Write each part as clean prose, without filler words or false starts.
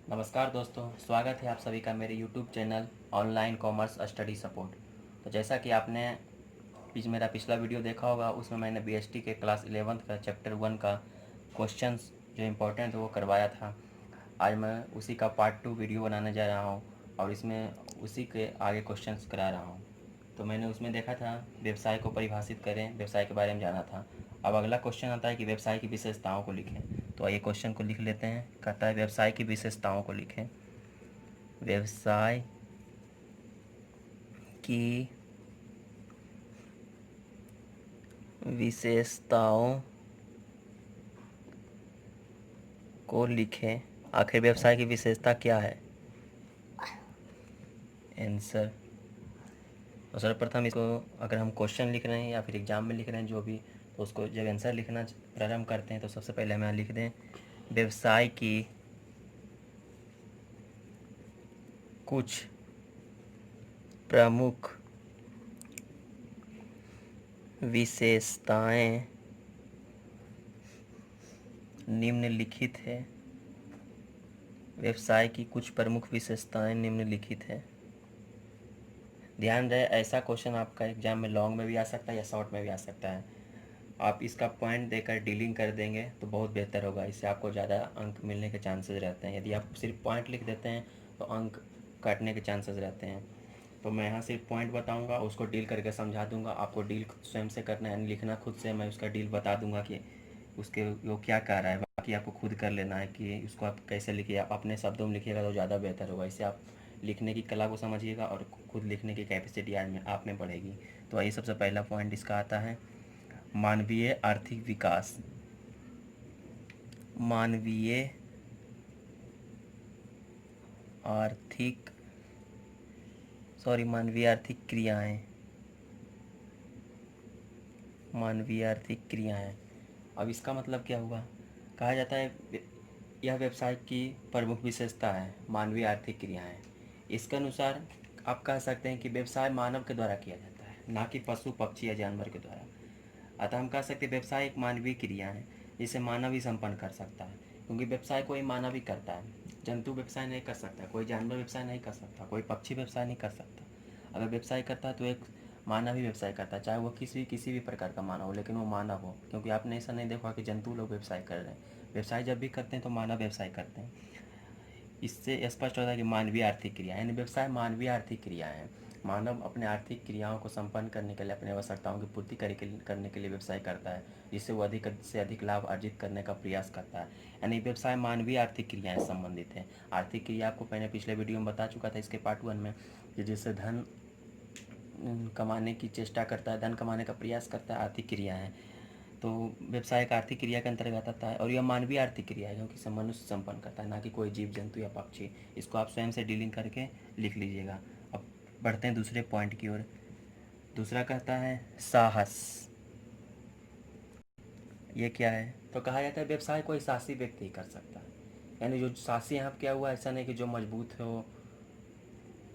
नमस्कार दोस्तों, स्वागत है आप सभी का मेरे YouTube channel online commerce study support. तो जैसा कि आपने मेरा पिछला वीडियो देखा होगा, उसमें मैंने बीएसटी के क्लास 11th का चैप्टर 1 का क्वेश्चंस जो इम्पोर्टेंट है वो करवाया था। आज मैं उसी का पार्ट 2 वीडियो बनाने जा रहा हूँ और इसमें उसी के आगे क्वेश्चंस करा रहा हूँ। तो मैंने उसमें देखा था व्यवसाय को परिभाषित करें, व्यवसाय के बारे में जाना था। अब अगला क्वेश्चन आता है कि व्यवसाय की विशेषताओं को लिखें। तो आइए क्वेश्चन को लिख लेते हैं। कहता है व्यवसाय की विशेषताओं को लिखें। व्यवसाय की विशेषताओं को लिखें। आखिर व्यवसाय की विशेषता क्या है? आंसर। तो सर्वप्रथम इसको अगर हम क्वेश्चन लिख रहे हैं या फिर एग्जाम में लिख रहे हैं जो भी, तो उसको जब आंसर लिखना प्रारंभ करते हैं तो सबसे पहले हमें लिख दें व्यवसाय की कुछ प्रमुख विशेषताएं निम्नलिखित है। व्यवसाय की कुछ प्रमुख विशेषताएं निम्नलिखित है। ध्यान रहे, ऐसा क्वेश्चन आपका एग्जाम में लॉन्ग में भी आ सकता है या शॉर्ट में भी आ सकता है। आप इसका पॉइंट देकर डीलिंग कर देंगे तो बहुत बेहतर होगा। इससे आपको ज़्यादा अंक मिलने के चांसेस रहते हैं। यदि आप सिर्फ पॉइंट लिख देते हैं तो अंक काटने के चांसेस रहते हैं। तो मैं यहाँ सिर्फ पॉइंट बताऊँगा, उसको डील करके समझा दूँगा। आपको डील स्वयं से करना है, यानी लिखना खुद से। मैं उसका डील बता दूँगा कि उसके वो क्या कह रहा है, बाकी आपको खुद कर लेना है कि उसको आप कैसे लिखिए। आप अपने शब्दों में लिखिएगा तो ज़्यादा बेहतर होगा। इससे आप लिखने की कला को समझिएगा और खुद लिखने की कैपेसिटी आप में बढ़ेगी। तो आइए, सबसे पहला पॉइंट इसका आता है मानवीय आर्थिक विकास। मानवीय आर्थिक मानवीय आर्थिक क्रियाएं। मानवीय आर्थिक क्रियाएं। अब इसका मतलब क्या हुआ? कहा जाता है यह व्यवसाय की प्रमुख विशेषता है मानवीय आर्थिक क्रियाएं। इसके अनुसार आप कह सकते हैं कि व्यवसाय मानव के द्वारा किया जाता है, ना कि पशु पक्षी या जानवर के द्वारा। अतः हम कह सकते हैं व्यवसाय एक मानवीय क्रिया है जिसे मानव ही संपन्न कर सकता है, क्योंकि व्यवसाय कोई मानव ही करता है। जंतु व्यवसाय नहीं कर सकता, कोई जानवर व्यवसाय नहीं कर सकता, कोई पक्षी व्यवसाय नहीं कर सकता। अगर व्यवसाय करता है तो एक मानव ही व्यवसाय करता है, चाहे वो किसी भी प्रकार का मानव हो, लेकिन वो मानव हो। क्योंकि आपने ऐसा नहीं देखा कि जंतु लोग व्यवसाय कर रहे हैं। व्यवसाय जब भी करते हैं तो मानव व्यवसाय करते हैं। इससे स्पष्ट होता है कि मानवीय आर्थिक क्रिया, यानी व्यवसाय मानवीय आर्थिक क्रिया है। मानव अपने आर्थिक क्रियाओं को संपन्न करने के लिए, अपने आवश्यकताओं की पूर्ति करने के लिए व्यवसाय करता है, जिससे वो अधिक से अधिक लाभ अर्जित करने का प्रयास करता है। यानी व्यवसाय मानवीय आर्थिक क्रियाएं संबंधित है। आर्थिक क्रिया आपको मैंने पिछले वीडियो में बता चुका था, इसके पार्ट 1 में, कि जिससे धन कमाने की चेष्टा करता है, धन कमाने का प्रयास करता है, आर्थिक क्रिया है। तो व्यवसाय एक आर्थिक क्रिया के अंतर्गत आता है और यह मानवीय आर्थिक क्रिया है, क्योंकि इसे मनुष्य संपन्न करता है, ना कि कोई जीव जंतु या पक्षी। इसको आप स्वयं से डीलिंग करके लिख लीजिएगा। अब बढ़ते हैं दूसरे पॉइंट की ओर। दूसरा कहता है साहस। ये क्या है? तो कहा जाता है व्यवसाय कोई साहसी व्यक्ति ही कर सकता है। यानी जो साहसी यहाँ क्या हुआ, ऐसा नहीं कि जो मजबूत हो,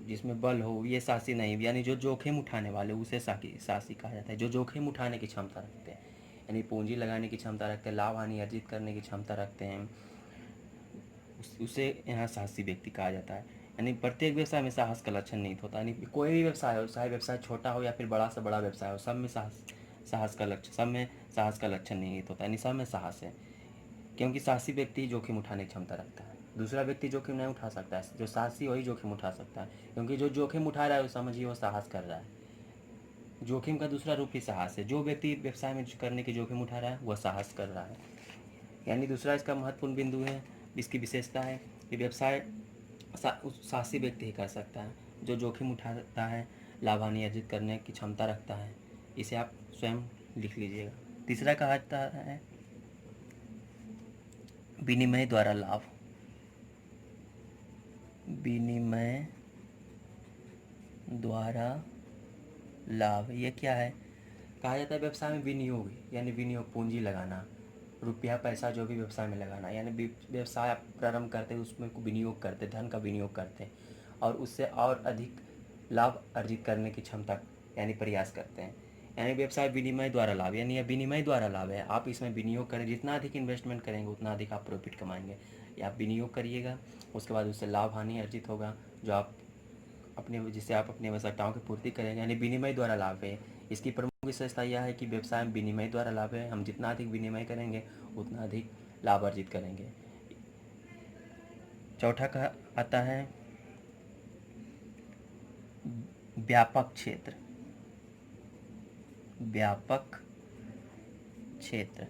जिसमें बल हो, ये साहसी नहीं। यानी जो जोखिम उठाने वाले, उसे साहसी कहा जाता है। जो जोखिम उठाने की क्षमता रखते हैं, यानी पूंजी लगाने की क्षमता रखते हैं, लाभ हानि अर्जित करने की क्षमता रखते हैं, उसे यहाँ साहसी व्यक्ति कहा जाता है। यानी प्रत्येक व्यवसाय में साहस का लक्षण निहित होता है। यानी कोई भी व्यवसाय हो, चाहे व्यवसाय छोटा हो या फिर बड़ा से बड़ा व्यवसाय हो, सब में साहस का लक्षण निहित होता है। यानी सब में साहस है, क्योंकि साहसी व्यक्ति जोखिम उठाने की क्षमता रखता है। दूसरा व्यक्ति जोखिम नहीं उठा सकता है, जो साहसी वही जोखिम उठा सकता है। क्योंकि जो जोखिम उठा रहा है वो समझिए वो साहस कर रहा है। जोखिम का दूसरा रूप ही साहस है। जो व्यक्ति व्यवसाय में करने की जोखिम उठा रहा है वह साहस कर रहा है। यानी दूसरा इसका महत्वपूर्ण बिंदु है, इसकी विशेषता है कि व्यवसाय साहसी व्यक्ति ही कर सकता है, जो जोखिम उठाता है, लाभ हानि अर्जित करने की क्षमता रखता है। इसे आप स्वयं लिख लीजिएगा। तीसरा कहा जाता है विनिमय द्वारा लाभ। विनिमय द्वारा लाभ, ये क्या है? कहा जाता है व्यवसाय में विनियोग, यानी विनियोग पूंजी लगाना, रुपया पैसा जो भी व्यवसाय में लगाना। यानी व्यवसाय आप प्रारंभ करते हैं, उसमें विनियोग करते, धन का विनियोग करते हैं और उससे और अधिक लाभ अर्जित करने की क्षमता यानी प्रयास करते हैं। यानी व्यवसाय विनिमय द्वारा लाभ, यानी यह विनिमय द्वारा लाभ है। आप इसमें विनियोग करें, जितना अधिक इन्वेस्टमेंट करेंगे उतना अधिक आप प्रॉफिट कमाएंगे। या आप विनियोग करिएगा, उसके बाद उससे लाभ हानि अर्जित होगा, जो आप अपने जिससे आप अपनी आवश्यकताओं की पूर्ति करेंगे, यानी विनिमय द्वारा लाभ है। इसकी प्रमुख विशेषता यह है कि व्यवसाय में विनिमय द्वारा लाभ है। हम जितना अधिक विनिमय करेंगे उतना अधिक लाभ अर्जित करेंगे। चौथा का आता है व्यापक क्षेत्र। व्यापक क्षेत्र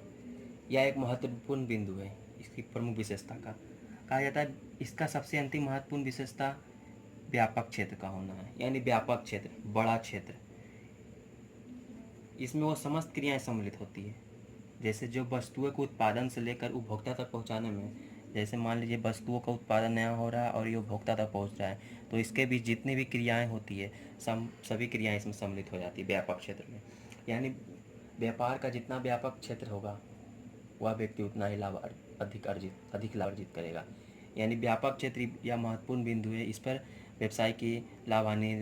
यह एक महत्वपूर्ण बिंदु है इसकी प्रमुख विशेषता का। कहा जाता है इसका सबसे अंतिम महत्वपूर्ण विशेषता व्यापक क्षेत्र का होना है, यानी व्यापक क्षेत्र, बड़ा क्षेत्र। इसमें वो समस्त क्रियाएं सम्मिलित होती है, जैसे जो वस्तुओं के उत्पादन से लेकर उपभोक्ता तक पहुंचाने में, जैसे मान लीजिए वस्तुओं का उत्पादन नया हो रहा है और ये उपभोक्ता तक पहुंच रहा है, तो इसके बीच जितनी भी क्रियाएं होती है सभी क्रियाएं इसमें सम्मिलित हो जाती है व्यापक क्षेत्र में। यानी व्यापार का जितना व्यापक क्षेत्र होगा वह व्यक्ति उतना ही अधिक लाभ अर्जित करेगा। यानी व्यापक क्षेत्र यह महत्वपूर्ण बिंदु है, इस पर व्यवसाय की लाभ हानि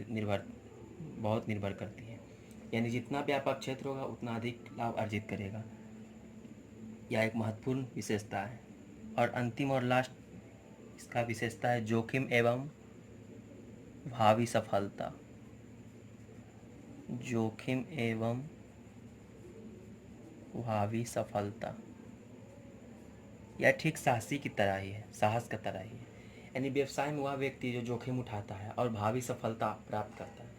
बहुत निर्भर करती है। यानी जितना व्यापक क्षेत्र होगा उतना अधिक लाभ अर्जित करेगा, यह एक महत्वपूर्ण विशेषता है। और अंतिम और लास्ट इसका विशेषता है जोखिम एवं भावी सफलता। जोखिम एवं भावी सफलता यह ठीक साहसी की तरह ही है, साहस का तरह ही है। यानी व्यवसाय में वह व्यक्ति जो जोखिम उठाता है और भावी सफलता प्राप्त करता है,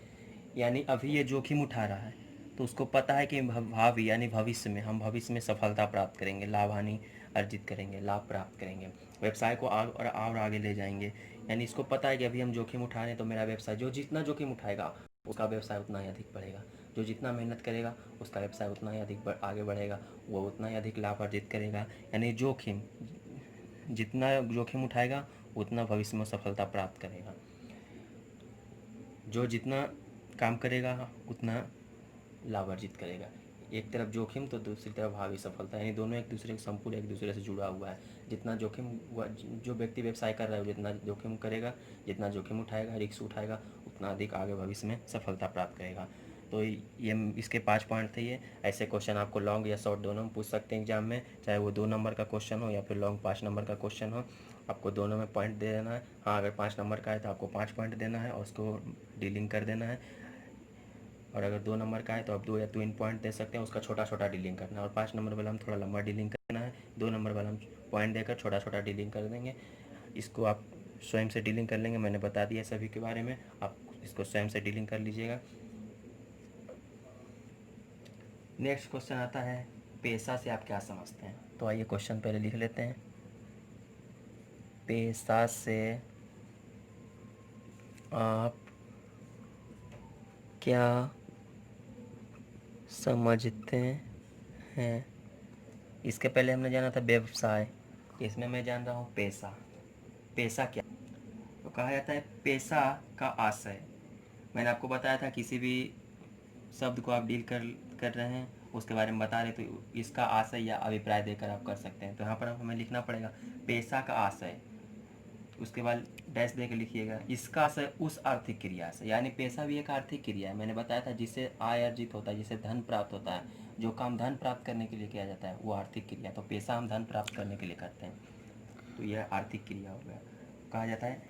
यानी अभी ये जोखिम उठा रहा है तो उसको पता है कि भावी यानी भविष्य में हम भविष्य में सफलता प्राप्त करेंगे, लाभ हानि अर्जित करेंगे, लाभ प्राप्त करेंगे, व्यवसाय को और आगे ले जाएंगे। यानी इसको पता है कि अभी हम जोखिम उठा रहे हैं तो मेरा व्यवसाय, जो जितना जोखिम उठाएगा उसका व्यवसाय उतना ही अधिक बढ़ेगा, जो जितना मेहनत करेगा उसका व्यवसाय उतना ही अधिक आगे बढ़ेगा, वो उतना ही अधिक लाभ अर्जित करेगा। यानी जोखिम, जितना जोखिम उठाएगा उतना भविष्य में सफलता प्राप्त करेगा, जो जितना काम करेगा उतना लाभ अर्जित करेगा। एक तरफ जोखिम तो दूसरी तरफ भावी सफलता, यानी दोनों एक दूसरे के संपूर्ण एक दूसरे से जुड़ा हुआ है। जितना जोखिम जो व्यक्ति व्यवसाय कर रहा है जितना जोखिम करेगा, जितना जोखिम उठाएगा, रिस्क उठाएगा, उतना अधिक आगे भविष्य में सफलता प्राप्त करेगा। तो ये इसके 5 पॉइंट थे। ये ऐसे क्वेश्चन आपको लॉन्ग या शॉर्ट दोनों में पूछ सकते हैं एग्जाम में, चाहे वो 2 नंबर का क्वेश्चन हो या फिर लॉन्ग 5 नंबर का क्वेश्चन हो, आपको दोनों में पॉइंट दे देना है। हाँ, अगर 5 नंबर का है तो आपको 5 पॉइंट देना है और उसको डीलिंग कर देना है, और अगर 2 नंबर का है तो आप 2 या 3 पॉइंट दे सकते हैं, उसका छोटा छोटा डीलिंग करना है। और 5 नंबर वाला हम थोड़ा लंबा डीलिंग करना है, 2 नंबर वाला हम पॉइंट देकर छोटा छोटा डीलिंग कर देंगे। इसको आप स्वयं से डीलिंग कर लेंगे, मैंने बता दिया सभी के बारे में, आप इसको स्वयं से डीलिंग कर लीजिएगा। नेक्स्ट क्वेश्चन आता है पैसा से आप क्या समझते हैं। तो आइए क्वेश्चन पहले लिख लेते हैं। पैसा से आप क्या समझते हैं। इसके पहले हमने जाना था व्यवसाय, इसमें मैं जान रहा हूँ पैसा। पैसा क्या, तो कहा जाता है पैसा का आशय। मैंने आपको बताया था किसी भी शब्द को आप डील कर रहे हैं उसके बारे में बता रहे, तो इसका आशय या अभिप्राय देकर आप कर सकते हैं। तो यहाँ पर हमें लिखना पड़ेगा पैसा का आशय, उसके बाद डैश दे के लिखिएगा इसका आशय उस आर्थिक क्रिया से। यानी पैसा भी एक आर्थिक क्रिया है, मैंने बताया था, जिससे आय अर्जित होता है, जिससे धन प्राप्त होता है। जो काम धन प्राप्त करने के लिए किया जाता है वो आर्थिक क्रिया। तो पैसा हम धन प्राप्त करने के लिए करते हैं, तो यह आर्थिक क्रिया हो गया। कहा जाता है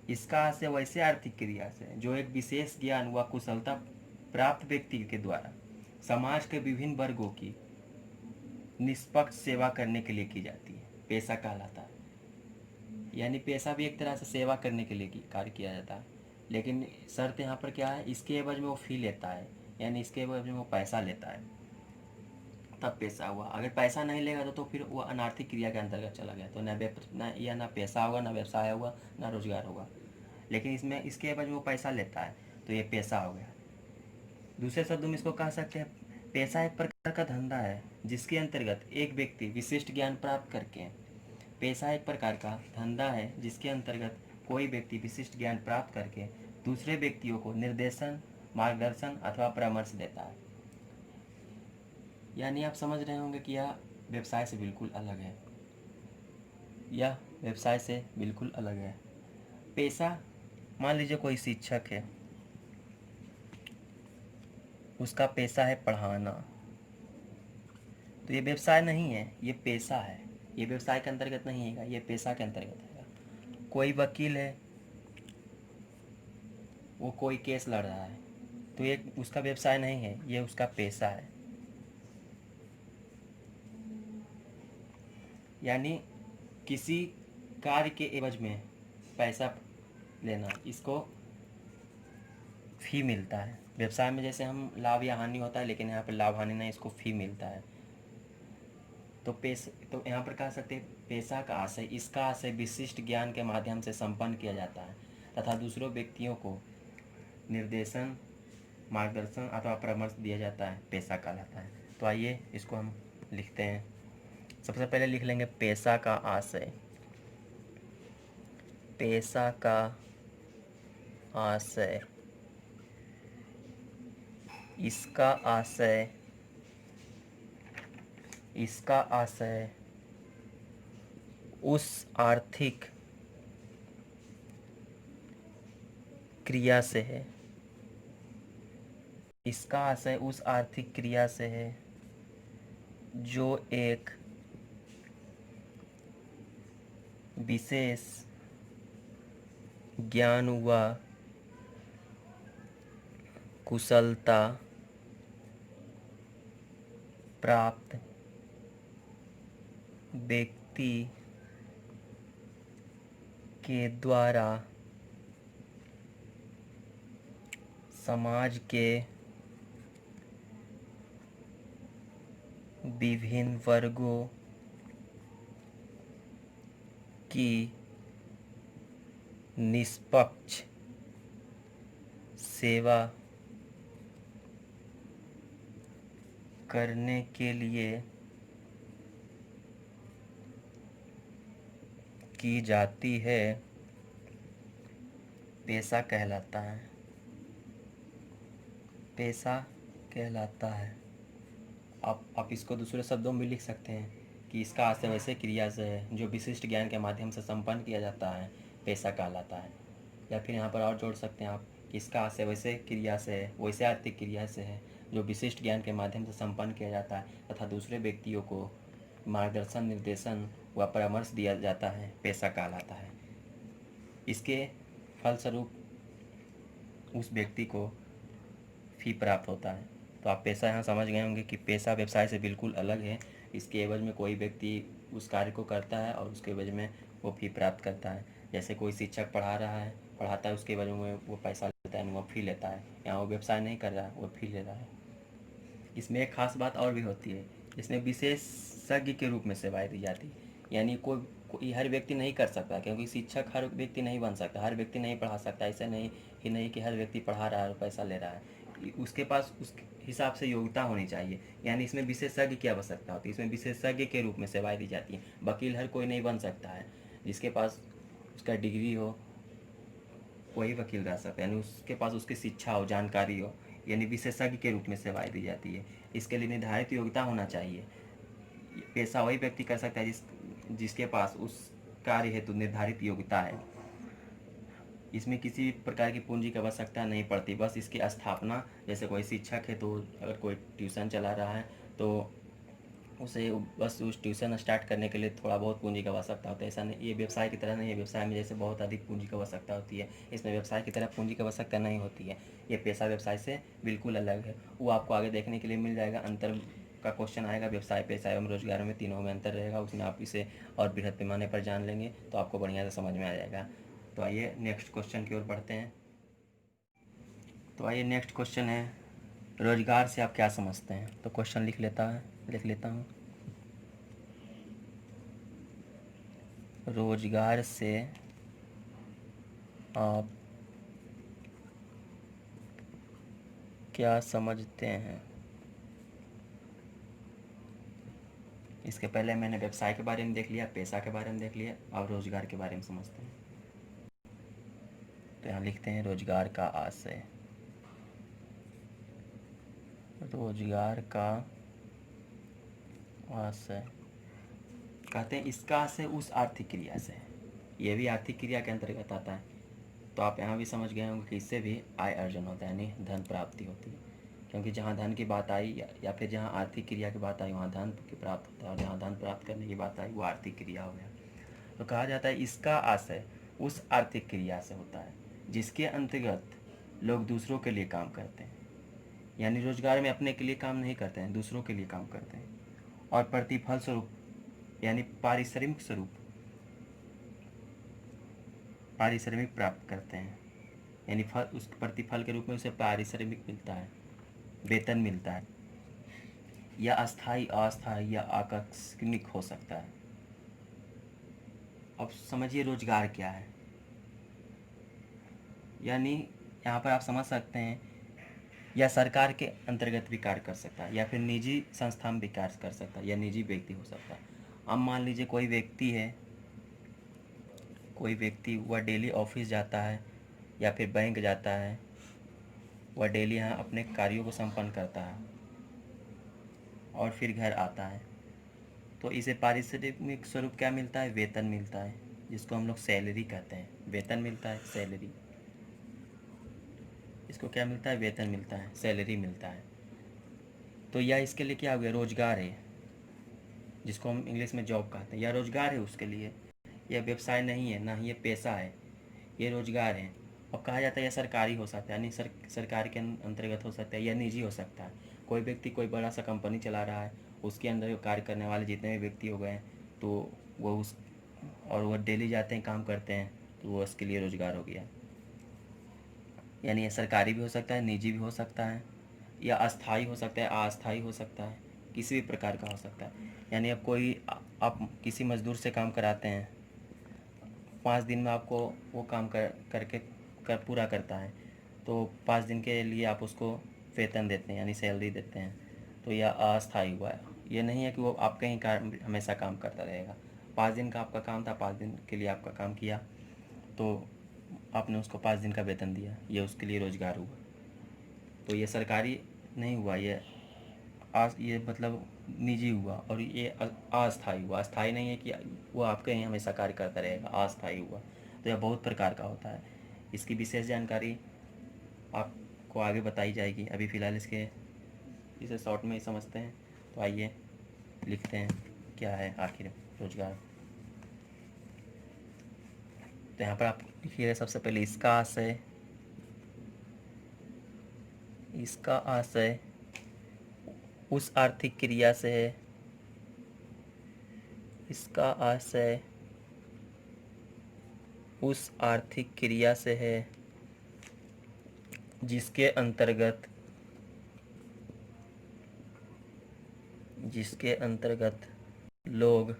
इसका आशय वैसे आर्थिक क्रिया से जो एक विशेष ज्ञान व कुशलता प्राप्त व्यक्ति के द्वारा समाज के विभिन्न वर्गों की निष्पक्ष सेवा करने के लिए की जाती है, पैसा कहलाता है। यानी पैसा भी एक तरह से सेवा करने के लिए कार्य किया जाता है, लेकिन शर्त यहाँ पर क्या है, इसके एवज में वो फी लेता है, यानी इसके एवज में वो पैसा लेता है, तब पैसा हुआ। अगर पैसा नहीं लेगा तो फिर वो अनार्थिक क्रिया के अंतर्गत चला गया, तो ना पैसा होगा, ना व्यवसाय होगा, ना रोजगार होगा। लेकिन इसमें इसके एवज में वो पैसा लेता है तो ये पैसा हो गया। दूसरे शब्दों में इसको कह सकते हैं पैसा एक प्रकार का धंधा है जिसके अंतर्गत एक व्यक्ति विशिष्ट ज्ञान प्राप्त करके, पैसा एक प्रकार का धंधा है जिसके अंतर्गत कोई व्यक्ति विशिष्ट ज्ञान प्राप्त करके दूसरे व्यक्तियों को निर्देशन, मार्गदर्शन अथवा परामर्श देता है। यानी आप समझ रहे होंगे कि यह व्यवसाय से बिल्कुल अलग है, यह व्यवसाय से बिल्कुल अलग है। पैसा, मान लीजिए कोई शिक्षक है, उसका पैसा है पढ़ाना, तो ये व्यवसाय नहीं है, ये पैसा है। ये व्यवसाय के अंतर्गत नहीं आएगा, ये पेशा के अंतर्गत आएगा। कोई वकील है, वो कोई केस लड़ रहा है, तो ये उसका व्यवसाय नहीं है, ये उसका पेशा है। यानी किसी कार्य के एवज में पैसा लेना, इसको फ़ी मिलता है। व्यवसाय में जैसे हम लाभ या हानि होता है, लेकिन यहाँ पर लाभ हानि नहीं, इसको फ़ी मिलता है। तो यहाँ पर कह सकते हैं पेशा का आशय, इसका आशय विशिष्ट ज्ञान के माध्यम से संपन्न किया जाता है तथा दूसरों व्यक्तियों को निर्देशन, मार्गदर्शन अथवा परामर्श दिया जाता है, पेशा कहलाता है। तो आइए इसको हम लिखते हैं। सबसे पहले लिख लेंगे पेशा का आशय। पेशा का आशय, इसका आशय, इसका आशय उस आर्थिक क्रिया से है, इसका आशय उस आर्थिक क्रिया से है जो एक विशेष ज्ञान व कुशलता प्राप्त व्यक्ति के द्वारा समाज के विभिन्न वर्गों की निष्पक्ष सेवा करने के लिए की जाती है, पेशा कहलाता है। पेशा कहलाता है। आप इसको दूसरे शब्दों में भी लिख सकते हैं कि इसका आशय वैसे क्रिया से है जो विशिष्ट ज्ञान के माध्यम से संपन्न किया जाता है, पेशा कहलाता है। या फिर यहाँ पर और जोड़ सकते हैं आप कि इसका आशय वैसे क्रिया से है, वैसे आर्थिक क्रिया से है जो विशिष्ट ज्ञान के माध्यम से संपन्न किया जाता है तथा दूसरे व्यक्तियों को मार्गदर्शन, निर्देशन व परामर्श दिया जाता है, पेशा कहलाता है। इसके फलस्वरूप उस व्यक्ति को फी प्राप्त होता है। तो आप पेशा यहाँ समझ गए होंगे कि पेशा व्यवसाय से बिल्कुल अलग है। इसके एवज में कोई व्यक्ति उस कार्य को करता है और उसके एवज में वो फी प्राप्त करता है। जैसे कोई शिक्षक पढ़ाता है, उसके एवज में वो पैसा लेता है, वो फी लेता है। यहाँ वो व्यवसाय नहीं कर रहा है, वो फी ले रहा है। इसमें एक खास बात और भी होती है, इसमें विशेषज्ञ के रूप में सेवाएं दी जाती है। यानी कोई हर व्यक्ति नहीं कर सकता, क्योंकि शिक्षक हर व्यक्ति नहीं बन सकता, हर व्यक्ति नहीं पढ़ा सकता। ऐसा नहीं कि हर व्यक्ति पढ़ा रहा है और पैसा ले रहा है। उसके पास उस हिसाब से योग्यता होनी चाहिए। यानी इसमें विशेषज्ञ की आवश्यकता होती है, इसमें विशेषज्ञ के रूप में सेवाएं दी जाती हैं। वकील हर कोई नहीं बन सकता है, जिसके पास उसका डिग्री हो वही वकील रह सकता है, यानी उसके पास उसकी शिक्षा हो, जानकारी हो, यानी विशेषज्ञ के रूप में सेवाएं दी जाती है। इसके लिए निर्धारित योग्यता होना चाहिए। पेशा वही व्यक्ति कर सकता है जिसके पास उस कार्य हेतु निर्धारित योग्यता है। इसमें किसी भी प्रकार की पूंजी की आवश्यकता नहीं पड़ती, बस इसकी स्थापना, जैसे कोई शिक्षक है तो अगर कोई ट्यूशन चला रहा है तो उसे बस उस ट्यूशन स्टार्ट करने के लिए थोड़ा बहुत पूंजी की आवश्यकता होता है। ऐसा नहीं, ये व्यवसाय की तरह नहीं है। व्यवसाय में जैसे बहुत अधिक पूंजी की आवश्यकता होती है, इसमें व्यवसाय की तरह पूंजी की आवश्यकता नहीं होती है। ये पेशा व्यवसाय से बिल्कुल अलग है। वो आपको आगे देखने के लिए मिल जाएगा। अंतर का क्वेश्चन आएगा, व्यवसाय, पेशा एवं रोजगार में, तीनों में अंतर रहेगा। उसमें आप इसे और बृहद पैमाने पर जान लेंगे तो आपको बढ़िया से समझ में आ जाएगा। तो आइए नेक्स्ट क्वेश्चन की ओर बढ़ते हैं। तो आइए नेक्स्ट क्वेश्चन है, रोजगार से आप क्या समझते हैं? तो क्वेश्चन लिख लेता हूँ। रोजगार से आप क्या समझते हैं? इसके पहले मैंने व्यवसाय के बारे में देख लिया, पेशा के बारे में देख लिया, अब रोजगार के बारे में समझते हैं। तो यहाँ लिखते हैं रोजगार का आशय। रोजगार का आशय कहते हैं इसका आशय उस आर्थिक क्रिया से है। ये भी आर्थिक क्रिया के अंतर्गत आता है। तो आप यहाँ भी समझ गए होंगे कि इससे भी आय अर्जन होता है, यानी धन प्राप्ति होती है। क्योंकि जहाँ धन की बात आई या फिर जहाँ आर्थिक क्रिया की बात आई वहाँ धन की प्राप्त होता है, और जहाँ धन प्राप्त करने की बात आई वो आर्थिक क्रिया हो गया। तो कहा जाता है इसका आशय उस आर्थिक क्रिया से होता है जिसके अंतर्गत लोग दूसरों के लिए काम करते हैं। यानी रोजगार में अपने के लिए काम नहीं करते हैं, दूसरों के लिए काम करते हैं, और प्रतिफल स्वरूप यानी पारिश्रमिक प्राप्त करते हैं। यानी फल, उस प्रतिफल के रूप में उसे पारिश्रमिक मिलता है, वेतन मिलता है। यह अस्थाई, अस्थाई या आकस्मिक हो सकता है। अब समझिए रोजगार क्या है। यानी यहाँ पर आप समझ सकते हैं, या सरकार के अंतर्गत भी कार्य कर सकता है, या फिर निजी संस्था में भी कार्य कर सकता है, या निजी व्यक्ति हो सकता है। अब मान लीजिए कोई व्यक्ति है, कोई व्यक्ति वह डेली ऑफिस जाता है या फिर बैंक जाता है, वह डेली यहाँ अपने कार्यों को संपन्न करता है और फिर घर आता है, तो इसे पारिश्रमिक स्वरूप क्या मिलता है? वेतन मिलता है, जिसको हम लोग सैलरी कहते हैं। वेतन मिलता है, सैलरी। इसको क्या मिलता है? वेतन मिलता है, सैलरी मिलता है। तो यह इसके लिए क्या हो गया? रोजगार है, जिसको हम इंग्लिश में जॉब कहते हैं। यह रोजगार है उसके लिए। यह व्यवसाय नहीं है, ना ही ये पेशा है, ये रोजगार है। अब कहा जाता है यह सरकारी हो सकता है, यानी सरकार के अंतर्गत हो सकता है, या निजी हो सकता है। कोई व्यक्ति कोई बड़ा सा कंपनी चला रहा है, उसके अंदर कार्य करने वाले जितने भी व्यक्ति हो गए, तो वो उस और वह डेली जाते हैं, काम करते हैं, तो वो उसके लिए रोजगार हो गया। यानी ये सरकारी भी हो सकता है, निजी भी हो सकता है, या अस्थाई हो सकता है, अस्थाई हो सकता है, किसी भी प्रकार का हो सकता है। यानी अब कोई आप किसी मज़दूर से काम कराते हैं, 5 दिन में आपको वो काम करके पूरा करता है, तो 5 दिन के लिए आप उसको वेतन देते हैं, यानी सैलरी देते हैं। तो यह अस्थाई हुआ है। ये नहीं है कि वो आप कहीं हमेशा काम करता रहेगा। 5 दिन का आपका काम था, 5 दिन के लिए आपका काम किया, तो आपने उसको 5 दिन का वेतन दिया, ये उसके लिए रोज़गार हुआ। तो ये सरकारी नहीं हुआ, ये मतलब निजी हुआ, और ये अस्थाई हुआ। अस्थाई नहीं है कि वो आपके यहाँ हमेशा कार्य करता रहेगा, अस्थाई हुआ। तो यह बहुत प्रकार का होता है। इसकी विशेष जानकारी आपको आगे बताई जाएगी। अभी फ़िलहाल इसे शॉर्ट में ही समझते हैं। तो आइए लिखते हैं क्या है आखिर रोजगार। तो यहाँ पर आप लिखिएगा सबसे पहले इसका आशय उस आर्थिक क्रिया से है, इसका आशय उस आर्थिक क्रिया से है जिसके अंतर्गत लोग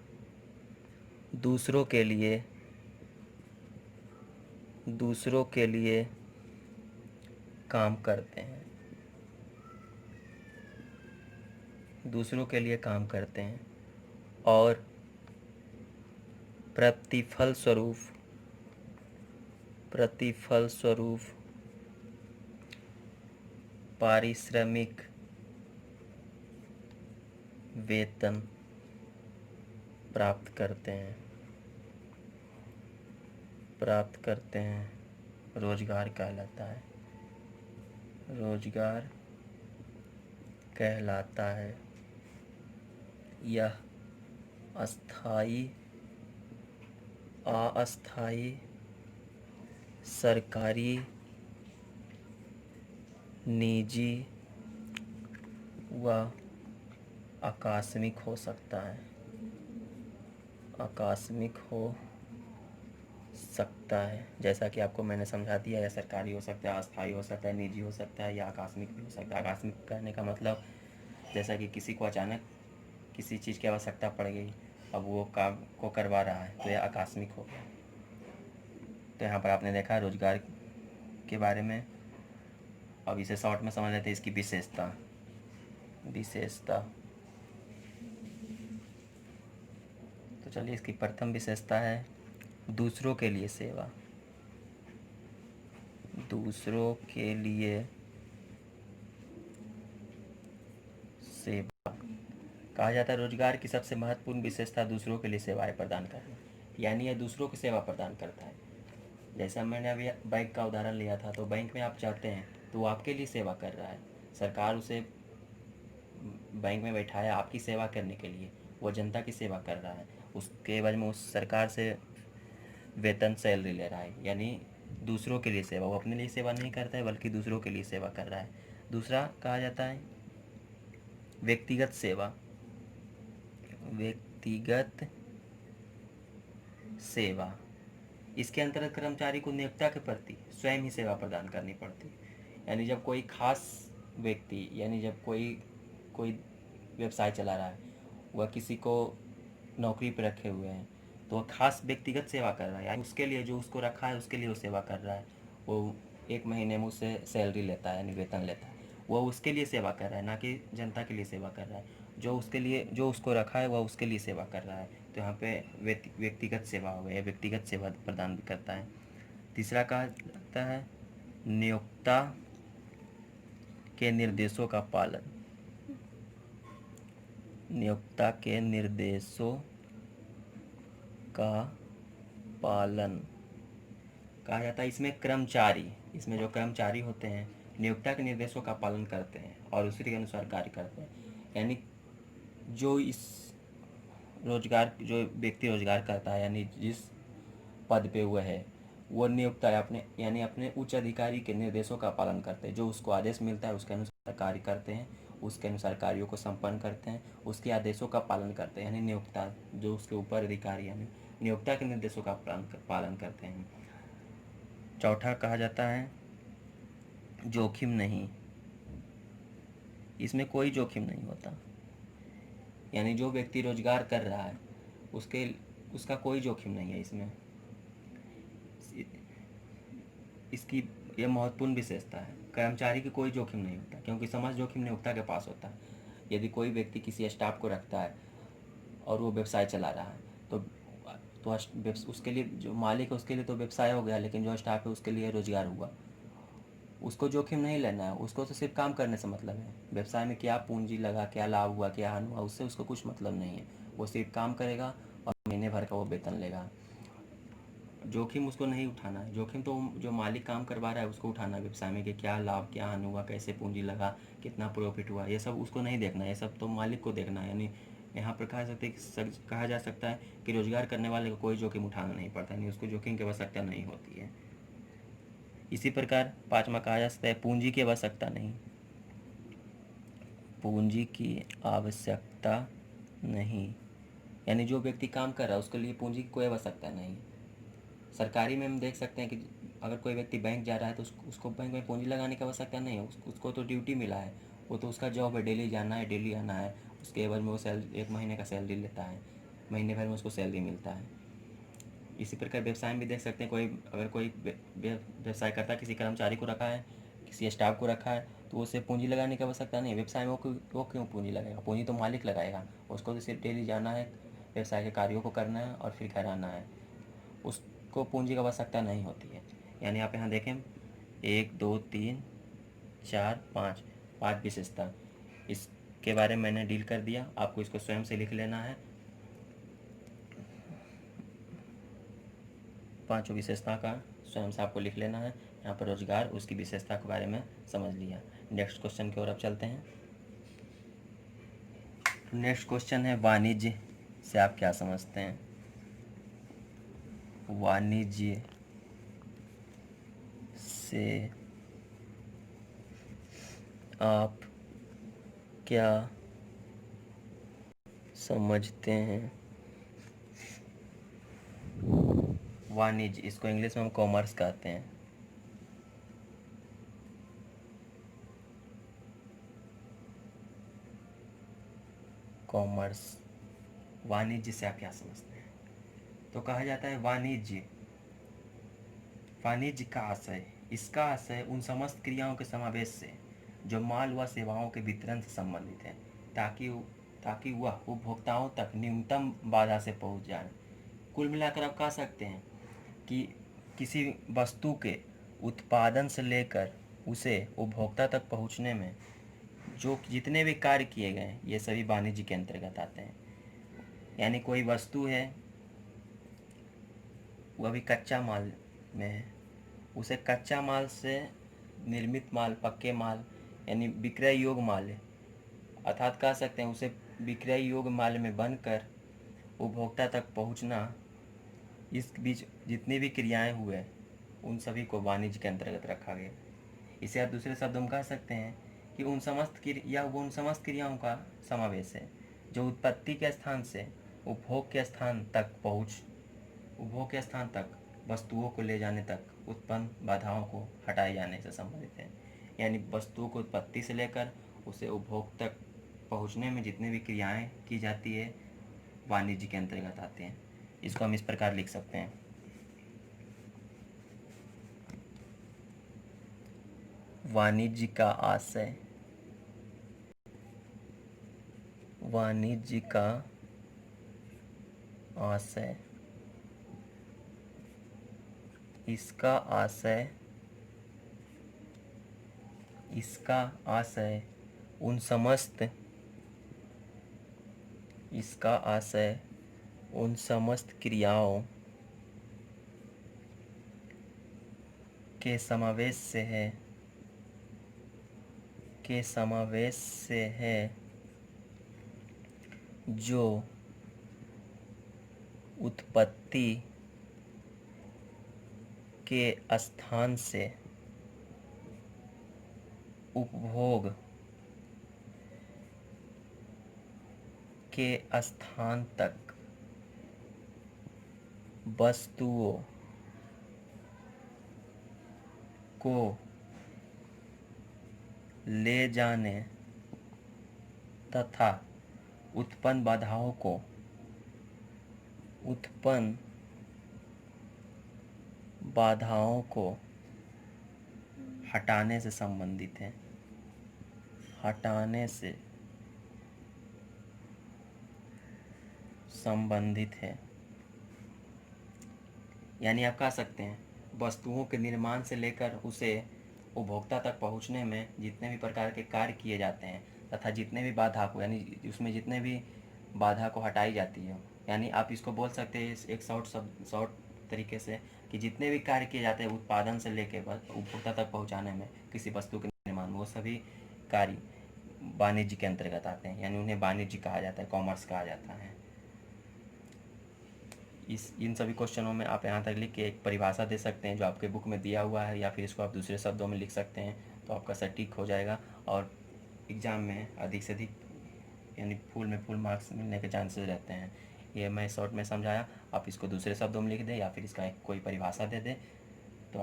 दूसरों के लिए काम करते हैं, दूसरों के लिए काम करते हैं, और प्रतिफल स्वरूप पारिश्रमिक वेतन प्राप्त करते हैं, रोजगार कहलाता है। यह अस्थाई, अस्थाई, सरकारी, निजी व आकस्मिक हो सकता है, जैसा कि आपको मैंने समझा दिया। या सरकारी हो सकता है, अस्थाई हो सकता है, निजी हो सकता है, या आकस्मिक भी हो सकता है। आकस्मिक कहने का मतलब जैसा कि किसी को अचानक किसी चीज़ की आवश्यकता पड़ गई, अब वो काम को करवा रहा है, तो यह आकस्मिक हो गया। तो यहाँ पर आपने देखा रोजगार के बारे में। अब इसे शॉर्ट में समझ लेते हैं, इसकी विशेषता। तो चलिए, इसकी प्रथम विशेषता है दूसरों के लिए सेवा। कहा जाता है रोजगार की सबसे महत्वपूर्ण विशेषता दूसरों के लिए सेवाएं प्रदान करना। यानी यह दूसरों की सेवा प्रदान करता है। जैसा मैंने अभी बैंक का उदाहरण लिया था, तो बैंक में आप जाते हैं तो वो आपके लिए सेवा कर रहा है। सरकार उसे बैंक में बैठाया आपकी सेवा करने के लिए, वो जनता की सेवा कर रहा है, उसके एवज में उस सरकार से वेतन सैलरी ले रहा है, यानी दूसरों के लिए सेवा, वो अपने लिए सेवा नहीं करता है बल्कि दूसरों के लिए सेवा कर रहा है। दूसरा कहा जाता है व्यक्तिगत सेवा। व्यक्तिगत सेवा, इसके अंतर्गत कर्मचारी को नियोक्ता के प्रति स्वयं ही सेवा प्रदान करनी पड़ती है। यानी जब कोई खास व्यक्ति, यानी जब कोई कोई व्यवसाय चला रहा है, वह किसी को नौकरी पर रखे हुए हैं, तो वह खास व्यक्तिगत सेवा कर रहा है, यानी उसके लिए, जो उसको रखा है उसके लिए वो सेवा कर रहा है। वो एक महीने में उससे सैलरी लेता है, यानी वेतन लेता है, वो उसके लिए सेवा कर रहा है, ना कि जनता के लिए सेवा कर रहा है। जो उसके लिए, जो उसको रखा है वह उसके लिए सेवा कर रहा है। तो यहाँ पे व्यक्तिगत सेवा हो गया, व्यक्तिगत सेवा प्रदान भी करता है। तीसरा कहा जाता है नियोक्ता के निर्देशों का पालन। नियोक्ता के निर्देशों का पालन कहा जाता है। इसमें कर्मचारी, इसमें जो कर्मचारी होते हैं नियोक्ता के निर्देशों का पालन करते हैं और उसी के अनुसार कार्य करते हैं। यानी जो इस रोजगार, जो व्यक्ति रोजगार करता है, यानी जिस पद पे हुआ है, वो नियोक्ता है अपने, यानी अपने उच्च अधिकारी के निर्देशों का पालन करते हैं। जो उसको आदेश मिलता है उसके अनुसार कार्य करते हैं, उसके अनुसार कार्यों को संपन्न करते हैं, उसके आदेशों का पालन करते हैं, यानी नियोक्ता, जो उसके ऊपर अधिकारी यानी नियोक्ता के निर्देशों का पालन करते हैं। चौथा कहा जाता है जोखिम नहीं। इसमें कोई जोखिम नहीं होता, यानी जो व्यक्ति रोजगार कर रहा है उसका कोई जोखिम नहीं है इसमें। इसकी यह महत्वपूर्ण विशेषता है। कर्मचारी की कोई जोखिम नहीं होता, क्योंकि समस्त जोखिम नियोक्ता के पास होता है। यदि कोई व्यक्ति किसी स्टाफ को रखता है और वो व्यवसाय चला रहा है, तो उसके लिए, जो मालिक है उसके लिए तो व्यवसाय हो गया, लेकिन जो स्टाफ है उसके लिए रोजगार हुआ। उसको जोखिम नहीं लेना है, उसको तो सिर्फ काम करने से मतलब है। व्यवसाय में क्या पूंजी लगा, क्या लाभ हुआ, क्या हानि हुआ, उससे उसको कुछ मतलब नहीं है। वो सिर्फ काम करेगा और महीने भर का वो वेतन लेगा। जोखिम उसको नहीं उठाना है। जोखिम तो जो मालिक काम करवा रहा है उसको उठाना है व्यवसाय में, कि क्या लाभ, क्या हानि हुआ, कैसे पूंजी लगा, कितना प्रॉफिट हुआ, ये सब उसको नहीं देखना है, ये सब तो मालिक को देखना है। यानी यहाँ पर कहा जा सकता है कि रोजगार करने वाले को कोई जोखिम उठाना नहीं पड़ता, यानी उसको जोखिम की आवश्यकता नहीं होती है। इसी प्रकार पांचवा कहा जा सकता है पूंजी की आवश्यकता नहीं। पूंजी की आवश्यकता नहीं, यानी जो व्यक्ति काम कर रहा है उसके लिए पूंजी की कोई आवश्यकता नहीं। सरकारी में हम देख सकते हैं कि अगर कोई व्यक्ति बैंक जा रहा है तो उसको बैंक में पूंजी लगाने की आवश्यकता नहीं है। उसको तो ड्यूटी मिला है, वो तो उसका जॉब है, डेली जाना है, डेली आना है। उसके एवज में वो एक महीने का सैलरी लेता है, महीने भर में उसको सैलरी मिलता है। इसी प्रकार व्यवसाय में भी देख सकते हैं, अगर कोई व्यवसाय करता है, किसी कर्मचारी को रखा है, किसी स्टाफ को रखा है, तो उसे पूंजी लगाने की आवश्यकता नहीं है। व्यवसाय में वो क्यों पूंजी लगाएगा? पूंजी तो मालिक लगाएगा। उसको तो सिर्फ डेली जाना है, व्यवसाय के कार्यों को करना है और फिर घर आना है। उसको पूंजी की आवश्यकता नहीं होती है। यानी आप यहाँ देखें 1 2 3 4 5 विशेषता, इसके बारे में मैंने डील कर दिया। आपको इसको स्वयं से लिख लेना है। पांचों विशेषता का स्वयं से आपको लिख लेना है। यहाँ पर रोजगार, उसकी विशेषता के बारे में समझ लिया। नेक्स्ट क्वेश्चन की ओर अब चलते हैं। नेक्स्ट क्वेश्चन है वाणिज्य से आप क्या समझते हैं? वाणिज्य से आप क्या समझते हैं? वाणिज्य, इसको इंग्लिश में हम कॉमर्स कहते हैं। कॉमर्स, वाणिज्य से आप क्या समझते हैं? तो कहा जाता है वाणिज्य, वाणिज्य का आशय, इसका आशय उन समस्त क्रियाओं के समावेश से जो माल व सेवाओं के वितरण से संबंधित है, ताकि वह उपभोक्ताओं तक न्यूनतम बाधा से पहुंच जाए। कुल मिलाकर आप कह सकते हैं कि किसी वस्तु के उत्पादन से लेकर उसे उपभोक्ता तक पहुंचने में जो जितने भी कार्य किए गए हैं, ये सभी वाणिज्य के अंतर्गत आते हैं। यानी कोई वस्तु है, वह भी कच्चा माल में है, उसे कच्चा माल से निर्मित माल, पक्के माल यानी विक्रय योग्य माल्य, अर्थात कह सकते हैं उसे विक्रय योग्य माल्य में बनकर उपभोक्ता तक पहुंचना। इस बीच जितनी भी क्रियाएं हुए उन सभी को वाणिज्य के अंतर्गत रखा गया। इसे आप दूसरे शब्दों में कह सकते हैं कि उन समस्त क्रियाओं का समावेश है जो उत्पत्ति के स्थान से उपभोग के स्थान तक वस्तुओं को ले जाने तक उत्पन्न बाधाओं को हटाए जाने से संबंधित है। यानी वस्तुओं को उत्पत्ति से लेकर उसे उपभोग तक पहुंचने में जितनी भी क्रियाएं की जाती है वाणिज्य के अंतर्गत आते हैं। इसको हम इस प्रकार लिख सकते हैं, वाणिज्य का आशय, वाणिज्य का आशय, इसका आशय उन समस्त क्रियाओं के समावेश से है जो उत्पत्ति के स्थान से उपभोग के स्थान तक वस्तुओं को ले जाने तथा उत्पन्न बाधाओं को हटाने से संबंधित है, यानी आप कह सकते हैं वस्तुओं के निर्माण से लेकर उसे उपभोक्ता तक पहुंचने में जितने भी प्रकार के कार्य किए जाते हैं तथा जितने भी बाधा को, यानी उसमें जितने भी बाधा को हटाई जाती है, यानी आप इसको बोल सकते हैं एक शॉर्ट तरीके से कि जितने भी कार्य किए जाते हैं उत्पादन से लेकर उपभोक्ता तक पहुंचाने में किसी वस्तु के निर्माण, वो सभी कार्य वाणिज्य के अंतर्गत आते हैं, यानी उन्हें वाणिज्य कहा जाता है, कॉमर्स कहा जाता है। इन सभी क्वेश्चनों में आप यहाँ तक लिख के एक परिभाषा दे सकते हैं जो आपके बुक में दिया हुआ है, या फिर इसको आप दूसरे शब्दों में लिख सकते हैं तो आपका सटीक हो जाएगा और एग्ज़ाम में अधिक से अधिक यानी फुल मार्क्स मिलने के चांसेस रहते हैं। ये मैं शॉर्ट में समझाया, आप इसको दूसरे शब्दों में लिख दें या फिर इसका एक कोई परिभाषा दे दें तो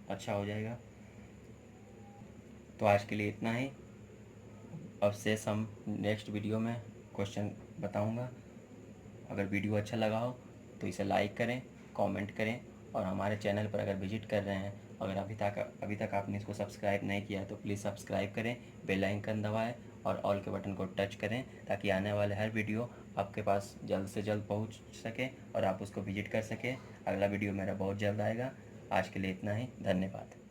अच्छा हो जाएगा। तो आज के लिए इतना ही। अब शेष हम नेक्स्ट वीडियो में क्वेश्चन बताऊंगा। अगर वीडियो अच्छा लगा हो तो इसे लाइक करें, कमेंट करें और हमारे चैनल पर अगर विजिट कर रहे हैं, अगर अभी तक आपने इसको सब्सक्राइब नहीं किया है तो प्लीज़ सब्सक्राइब करें, बेल आइकन दबाएं और ऑल के बटन को टच करें ताकि आने वाले हर वीडियो आपके पास जल्द से जल्द पहुंच सके और आप उसको विजिट कर सकें। अगला वीडियो मेरा बहुत जल्द आएगा। आज के लिए इतना ही, धन्यवाद।